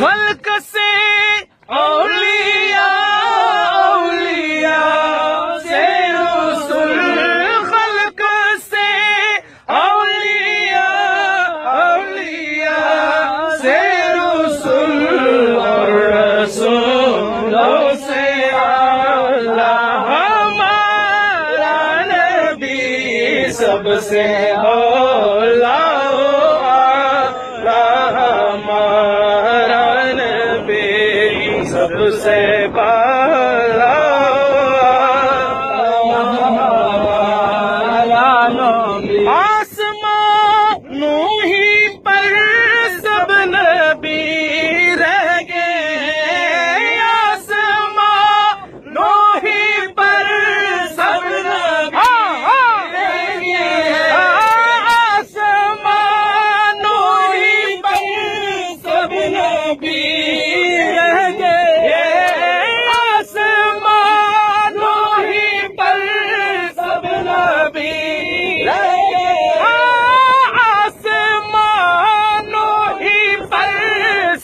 خلق سے اولیاء، اولیاء سے رسول، خلق سے اولیاء، اولیاء سے رسول، اور رسولوں سے اعلیٰ ہمارا نبی سب سے اولیٰ، ہمارا نبی سب سے بالا، آسمانوں ہی پر سب نبی رہ گئے، آسمانوں ہی پر سب نبی رہ گئے، آسمانوں ہی پر سب نبی رہ گئے، آسمانوں ہی پر سب نبی رہ گئے، آسمانوں ہی پر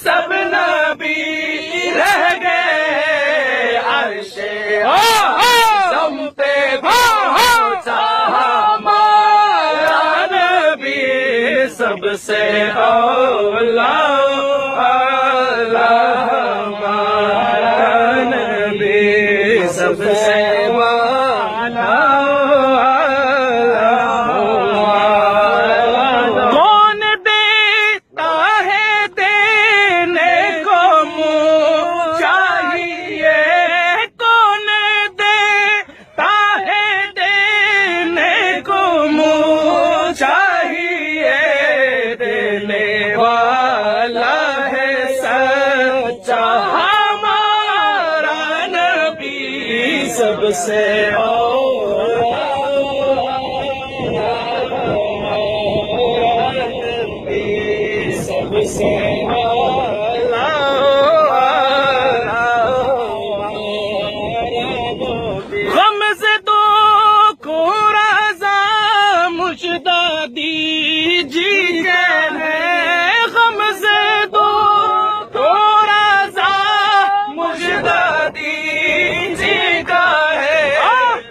سب نبی رہ گئے، عرش اعظم پہ پہنچا ہمارا نبی سب سے اولیٰ، ہمارا نبی سب سے والا، کون دیتا ہے دینے کو منہ چاہیے، کون دیتا ہے دینے کو منہ چاہیے، دینے والا ہے سچا ہمارا نبی سب سے سب سے غم سے تو کو رضا مجدہ دیجیے، غم سے تو کو رضا مجدہ دیجیے گا ہے،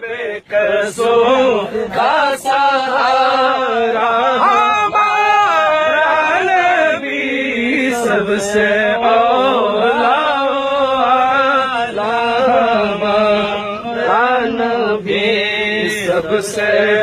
بے قصوں کا سہارا ہمارا نبی سب سے اولیٰ، ہمارا نبی سب سے